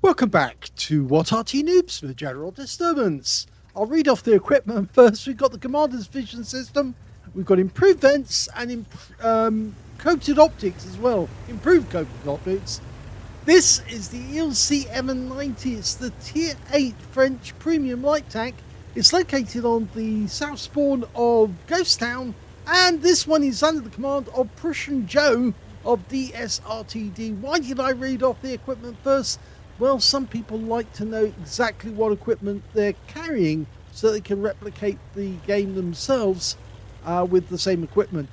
Welcome back to What Arty Noobs for General Disturbance. I'll read off the equipment first. We've got the Commander's Vision System, we've got improved vents and coated optics as well. Improved coated optics. This is the ELC EVEN 90. It's the Tier 8 French premium light tank. It's located on the south spawn of Ghost Town, and this one is under the command of Prussian Joe of DSRTD. Why did I read off the equipment first? Well, some people like to know exactly what equipment they're carrying so they can replicate the game themselves with the same equipment.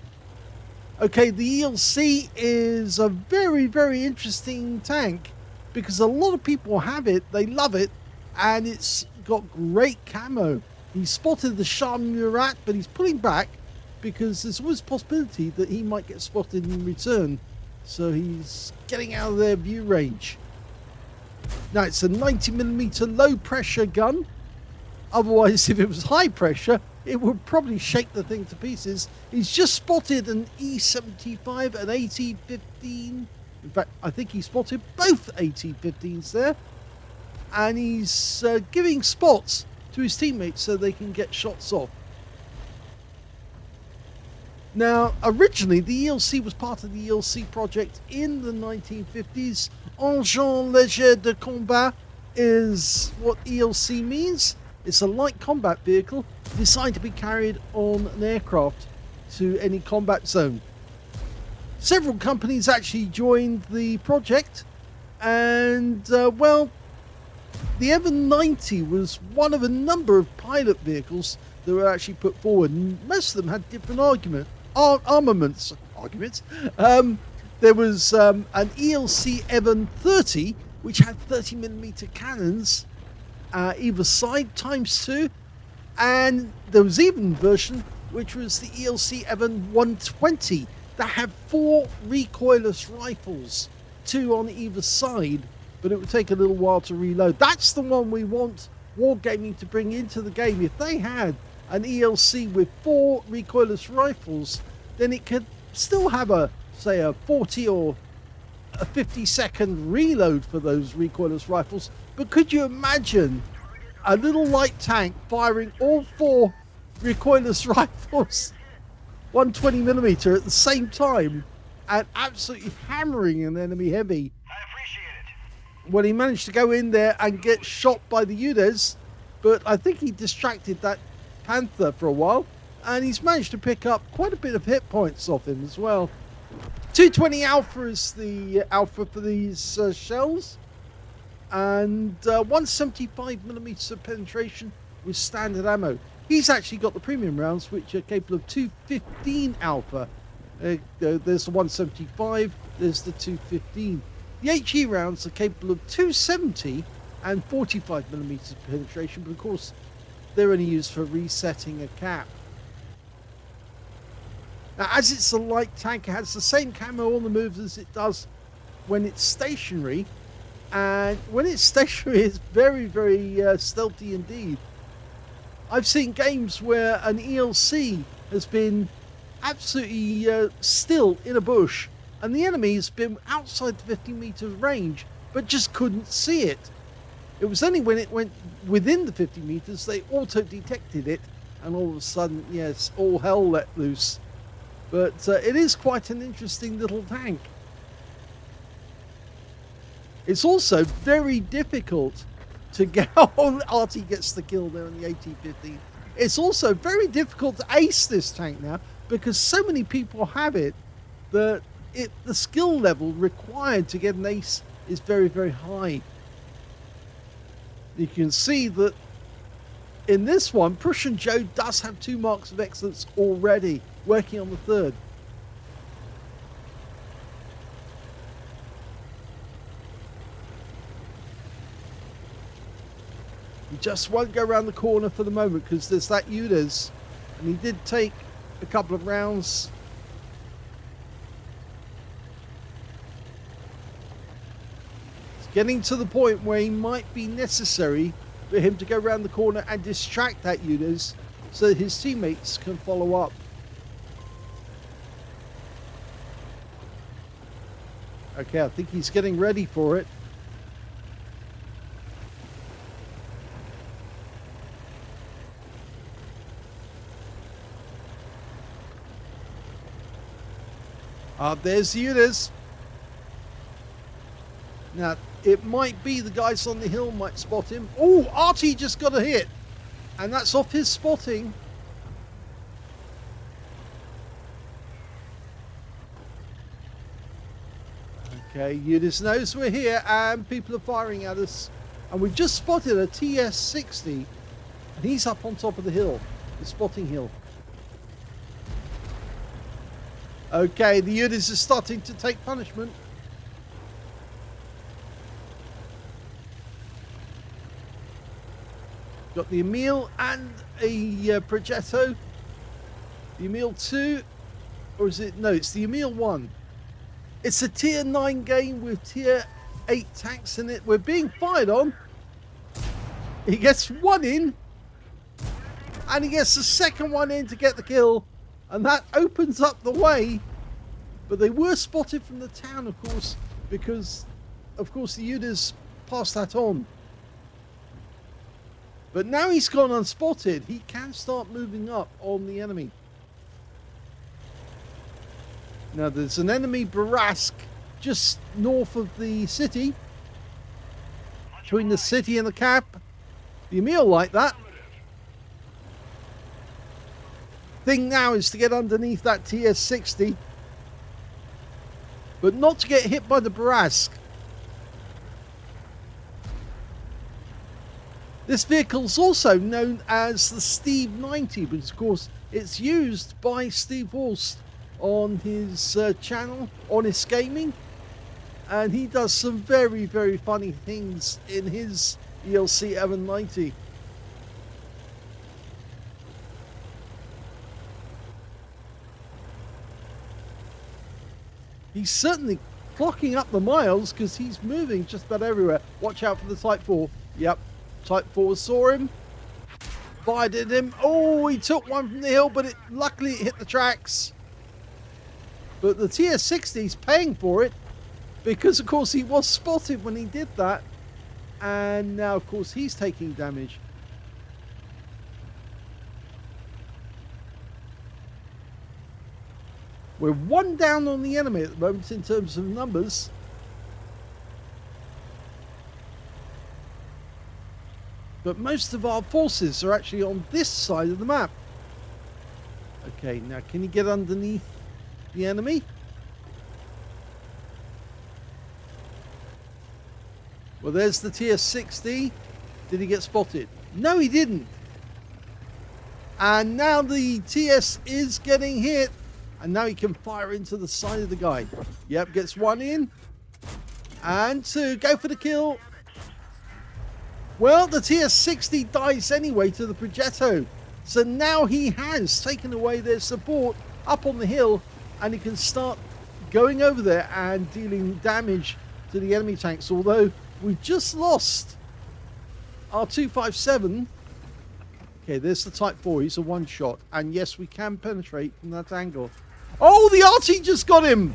Okay, the ELC is a very, very interesting tank because a lot of people have it, they love it, and it's got great camo. He spotted the Shure MV7X, but he's pulling back because there's always a possibility that he might get spotted in return. So he's getting out of their view range. Now, it's a 90mm low pressure gun. Otherwise, if it was high pressure, it would probably shake the thing to pieces. He's just spotted an E75 and AT-15. In fact, I think he spotted both AT-15s there. And he's giving spots to his teammates so they can get shots off. Now, originally, the ELC was part of the ELC project in the 1950s. Engin léger de combat is what ELC means. It's a light combat vehicle designed to be carried on an aircraft to any combat zone. Several companies actually joined the project, and well, the EVEN 90 was one of a number of pilot vehicles that were actually put forward, and most of them had different armaments. There was an ELC EVEN 30, which had 30mm cannons either side ×2, and there was even a version which was the ELC EVEN 120 that had 4 recoilless rifles, 2 on either side, but it would take a little while to reload. That's the one we want Wargaming to bring into the game. If they had an ELC with 4 recoilless rifles, then it could still have say a 40 or a 50-second reload for those recoilless rifles. But could you imagine a little light tank firing all 4 recoilless rifles, 120mm at the same time, and absolutely hammering an enemy heavy? I appreciate it. Well, he managed to go in there and get shot by the UDES, but I think he distracted that Panther for a while, and he's managed to pick up quite a bit of hit points off him as well. 220 Alpha is the alpha for these shells, and 175mm of penetration with standard ammo. He's actually got the premium rounds, which are capable of 215 Alpha. There's the 175, there's the 215. The HE rounds are capable of 270 and 45mm of penetration, but of course they're only used for resetting a cap. Now, as it's a light tank, it has the same camo on the moves as it does when it's stationary. And when it's stationary, it's very, very stealthy indeed. I've seen games where an ELC has been absolutely still in a bush, and the enemy has been outside the 50-meter range, but just couldn't see it. It was only when it went within the 50 meters they auto-detected it, and all of a sudden, yes, all hell let loose. But it is quite an interesting little tank. It's also very difficult to get on. Arty gets the kill there on the AT-15. It's also very difficult to ace this tank now because so many people have it that the skill level required to get an ace is very, very high. You can see that in this one, Prussian Joe does have 2 marks of excellence already, working on the 3rd. He just won't go around the corner for the moment because there's that UDES, and he did take a couple of rounds. It's getting to the point where he might be necessary for him to go around the corner and distract that UDES so that his teammates can follow up. Okay, I think he's getting ready for it. There's the units. Now, it might be the guys on the hill might spot him. Oh, Arty just got a hit. And that's off his spotting. Okay, Eunice knows we're here and people are firing at us. And we've just spotted a TS-60. And he's up on top of the hill. The spotting hill. Okay, the Eunice is starting to take punishment. Got the Emil and a Progetto. The Emil 2. Or is it? No, it's the Emil 1. It's a tier 9 game with tier 8 tanks in it. We're being fired on. He gets one in. And he gets the second one in to get the kill. And that opens up the way. But they were spotted from the town, of course. Because, of course, the Udas passed that on. But now he's gone unspotted. He can start moving up on the enemy. Now there's an enemy Barask just north of the city. Between the city and the cap. The Emil like that. Thing now is to get underneath that TS-60. But not to get hit by the Barask. This vehicle's also known as the Steve 90, because of course it's used by Steve Horst on his channel, Honest Gaming, and he does some very, very funny things in his ELC EVEN 90. He's certainly clocking up the miles because he's moving just about everywhere. Watch out for the Type 4. Yep. Type 4 saw him, fired at him. Oh, he took one from the hill, but luckily it hit the tracks. But the TS-60 is paying for it because, of course, he was spotted when he did that. And now, of course, he's taking damage. We're one down on the enemy at the moment in terms of numbers. But most of our forces are actually on this side of the map. Okay, now can you get underneath the enemy? Well, there's the TS-60. Did he get spotted? No, he didn't. And now the TS is getting hit. And now he can fire into the side of the guy. Yep, gets one in. And two. Go for the kill. Well, the TS-60 dies anyway to the Progetto. So now he has taken away their support up on the hill. And he can start going over there and dealing damage to the enemy tanks. Although we've just lost our 257. Okay, there's the Type 4. He's a one-shot. And yes, we can penetrate from that angle. Oh, the Arty just got him.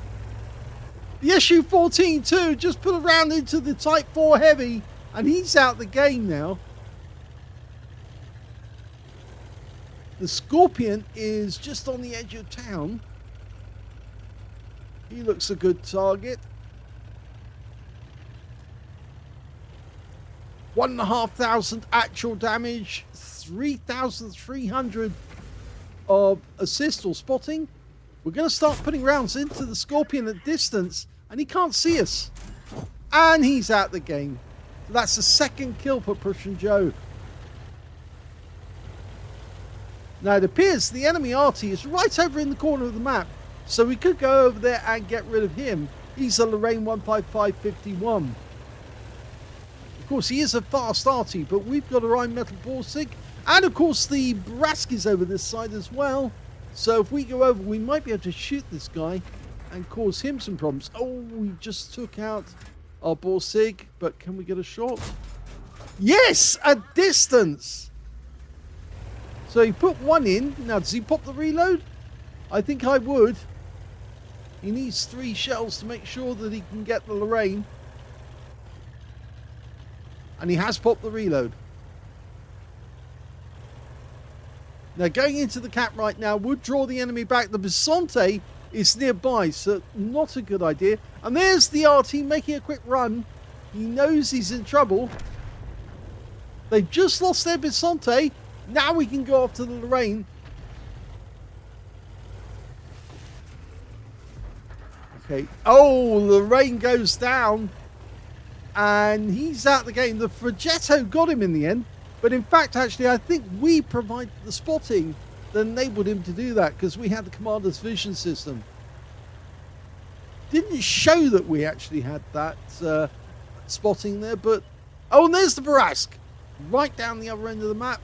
The SU-14 too just put a round into the Type 4 Heavy. And he's out the game now. The Scorpion is just on the edge of town. He looks a good target. 1,500 actual damage. 3,300 of assist or spotting. We're going to start putting rounds into the Scorpion at distance. And he can't see us. And he's out the game. That's the second kill for Prussian Joe. Now it appears the enemy Arty is right over in the corner of the map. So we could go over there and get rid of him. He's a Lorraine 15551. Of course, he is a fast Arty, but we've got a Rheinmetall Borsig. And of course, the Brask is over this side as well. So if we go over, we might be able to shoot this guy and cause him some problems. Oh, we just took out our Borsig, but can we get a shot? Yes, at distance. So he put one in. Now, does he pop the reload? I think I would. He needs 3 shells to make sure that he can get the Lorraine. And he has popped the reload. Now, going into the cap right now would draw the enemy back. The Bisonte is nearby, so not a good idea. And there's the Arty making a quick run. He knows he's in trouble. They've just lost their Bisonte. Now we can go after the Lorraine. Okay. Oh, Lorraine goes down. And he's out of the game. The Progetto got him in the end. But in fact, actually, I think we provided the spotting that enabled him to do that, because we had the commander's vision system. Didn't show that we actually had that spotting there, but... Oh, and there's the Barask. Right down the other end of the map.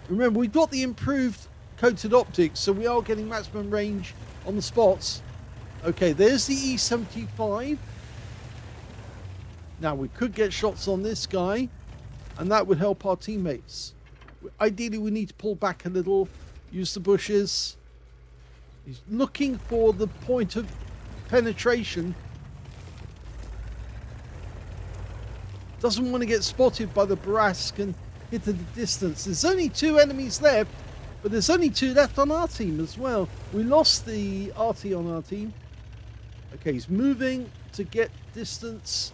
Remember, we've got the improved coated optics, so we are getting maximum range on the spots. Okay, there's the E75. Now, we could get shots on this guy, and that would help our teammates. Ideally, we need to pull back a little, use the bushes. He's looking for the point of penetration. Doesn't want to get spotted by the Barask and hit at the distance. There's only 2 enemies left, but there's only 2 left on our team as well. We lost the Arty on our team. Okay, he's moving to get distance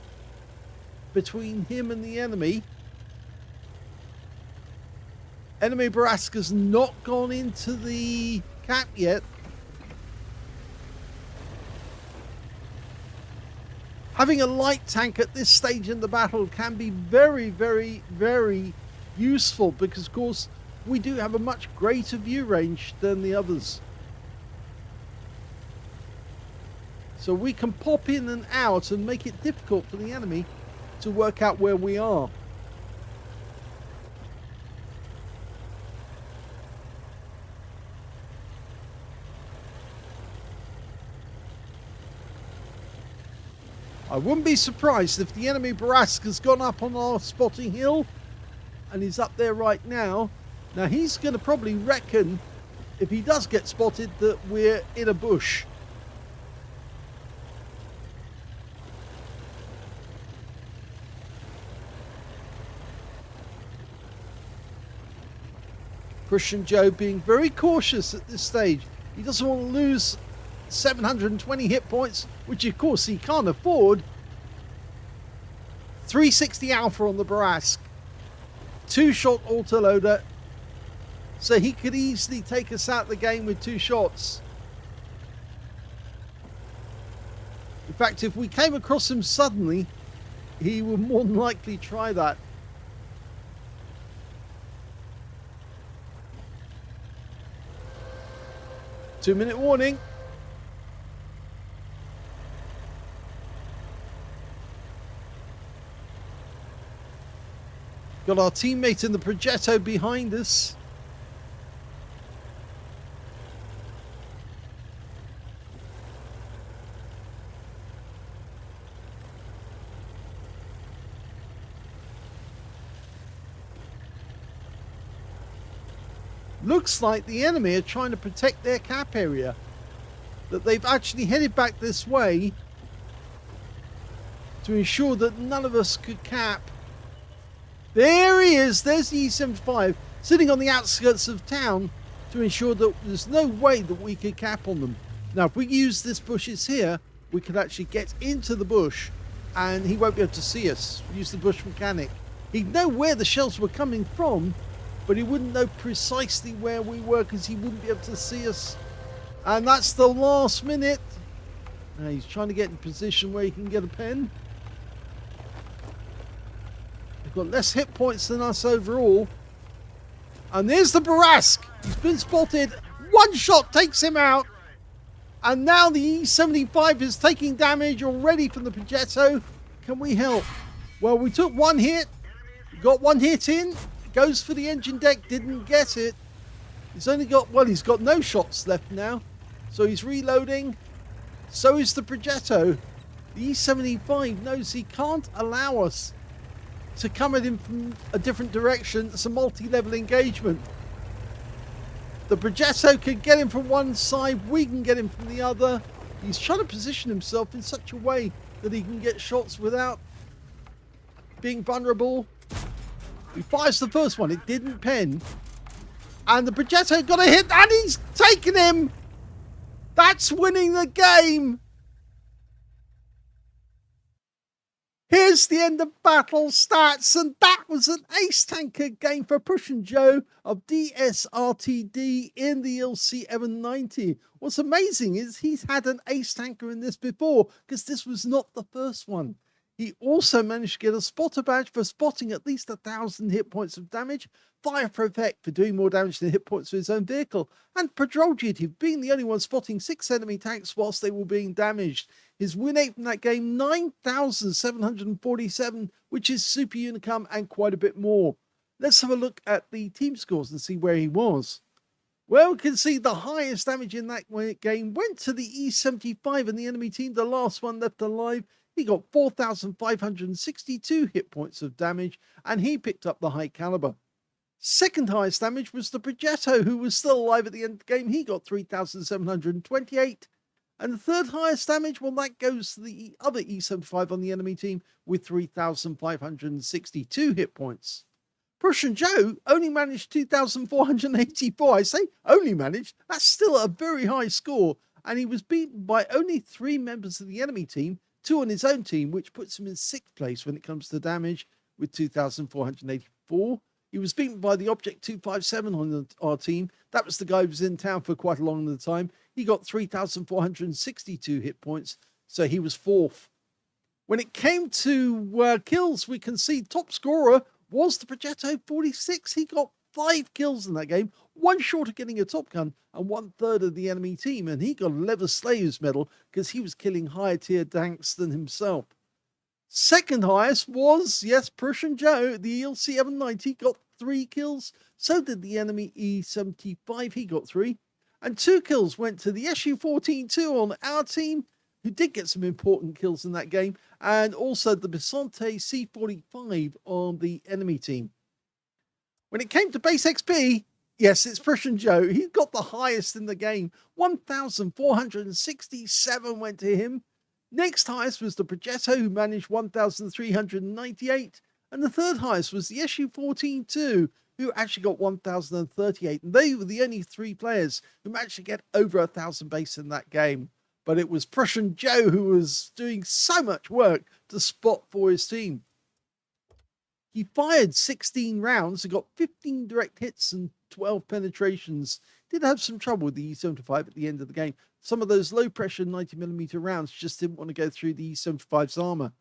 between him and the enemy. Enemy Barask has not gone into the cap yet. Having a light tank at this stage in the battle can be very, very, very useful, because of course we do have a much greater view range than the others. So we can pop in and out and make it difficult for the enemy to work out where we are. I wouldn't be surprised if the enemy Barask has gone up on our spotting hill and he's up there right now. Now he's going to probably reckon, if he does get spotted, that we're in a bush. Christian Joe being very cautious at this stage. He doesn't want to lose 720 hit points, which of course he can't afford. 360 alpha on the Barask. 2-shot autoloader. So he could easily take us out of the game with 2 shots. In fact, if we came across him suddenly, he would more than likely try that. Two-minute warning. Got our teammate in the Progetto behind us. Looks like the enemy are trying to protect their cap area. That they've actually headed back this way to ensure that none of us could cap. There he is. There's the E75 sitting on the outskirts of town to ensure that there's no way that we could cap on them. Now, if we use this bushes here, we could actually get into the bush and he won't be able to see us. Use the bush mechanic. He'd know where the shells were coming from, but he wouldn't know precisely where we were because he wouldn't be able to see us. And that's the last minute. Now he's trying to get in position where he can get a pen. They've got less hit points than us overall. And there's the Barask. He's been spotted. One shot takes him out. And now the E75 is taking damage already from the Progetto. Can we help? Well, we took one hit. Got one hit in. Goes for the engine deck. Didn't get it. He's only got, well, he's got no shots left now. So he's reloading. So is the Progetto. The E75 knows he can't allow us to come at him from a different direction. It's a multi-level engagement. The Progetto can get him from one side, we can get him from the other. He's trying to position himself in such a way that he can get shots without being vulnerable. He fires the first one, it didn't pen. And the Progetto got a hit, and he's taken him. That's winning the game. Here's the end of battle stats, and that was an ace tanker game for Prussian Joe of DSRTD in the ELC EVEN 90. What's amazing is he's had an ace tanker in this before, because this was not the first one. He also managed to get a spotter badge for spotting at least 1,000 hit points of damage, fire for effect for doing more damage than hit points to his own vehicle, and patrol duty, being the only one spotting 6 enemy tanks whilst they were being damaged. His win rate from that game, 9,747, which is super unicum and quite a bit more. Let's have a look at the team scores and see where he was. Well, we can see the highest damage in that game went to the E75 and the enemy team, the last one left alive. He got 4,562 hit points of damage, and he picked up the high caliber. Second highest damage was the Progetto, who was still alive at the end of the game. He got 3,728. And the third highest damage, well, that goes to the other E75 on the enemy team with 3,562 hit points. Prussian Joe only managed 2,484. I say only managed. That's still a very high score. And he was beaten by only 3 members of the enemy team, 2 on his own team, which puts him in 6th place when it comes to damage with 2,484. He was beaten by the Object 257 on our team. That was the guy who was in town for quite a long time. He got 3,462 hit points, so he was 4th. When it came to kills, we can see top scorer was the Progetto 46. He got 5 kills in that game, 1 short of getting a top gun and 1/3 of the enemy team. And he got a Leather Slayer's medal because he was killing higher tier tanks than himself. Second highest was, yes, Prussian Joe. The ELC EVEN 90 got 3 kills. So did the enemy E75. He got 3. And 2 kills went to the SU-14-2 on our team, who did get some important kills in that game. And also the Bisonte C45 on the enemy team. When it came to base XP, yes, it's Prussian Joe. He got the highest in the game. 1,467 went to him. Next highest was the Progetto, who managed 1,398. And the third highest was the SU-14-2, who actually got 1,038. And they were the only 3 players who managed to get over 1,000 base in that game. But it was Prussian Joe who was doing so much work to spot for his team. He fired 16 rounds and got 15 direct hits and 12 penetrations. Did have some trouble with the E75 at the end of the game. Some of those low pressure 90mm rounds just didn't want to go through the E75's armor.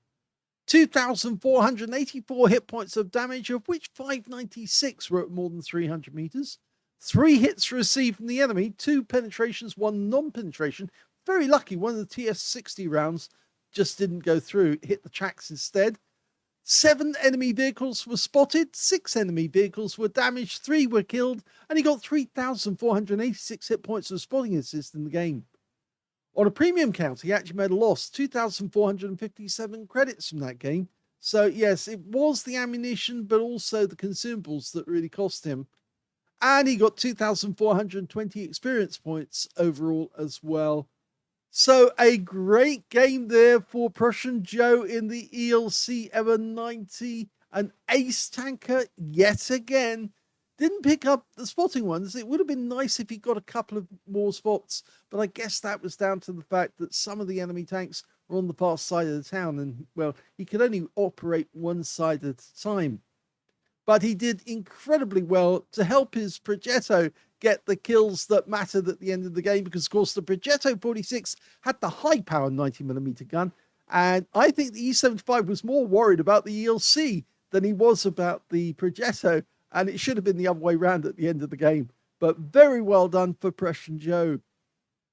2,484 hit points of damage, of which 596 were at more than 300 meters. 3 hits received from the enemy, 2 penetrations, 1 non-penetration. Very lucky, one of the TS-60 rounds just didn't go through. It hit the tracks instead. 7 enemy vehicles were spotted, 6 enemy vehicles were damaged, 3 were killed, and he got 3,486 hit points of spotting assist in the game. On a premium count, he actually made a loss, 2,457 credits from that game. So yes, it was the ammunition, but also the consumables that really cost him. And he got 2,420 experience points overall as well. So a great game there for Prussian Joe in the ELC EVEN 90. An ace tanker yet again. Didn't pick up the spotting ones. It would have been nice if he got a couple of more spots, but I guess that was down to the fact that some of the enemy tanks were on the far side of the town, and, well, he could only operate one side at a time. But he did incredibly well to help his Progetto get the kills that mattered at the end of the game, because, of course, the Progetto 46 had the high-power 90mm gun, and I think the E75 was more worried about the ELC than he was about the Progetto. And it should have been the other way around at the end of the game. But very well done for Prussian Joe.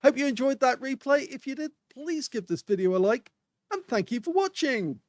Hope you enjoyed that replay. If you did, please give this video a like. And thank you for watching.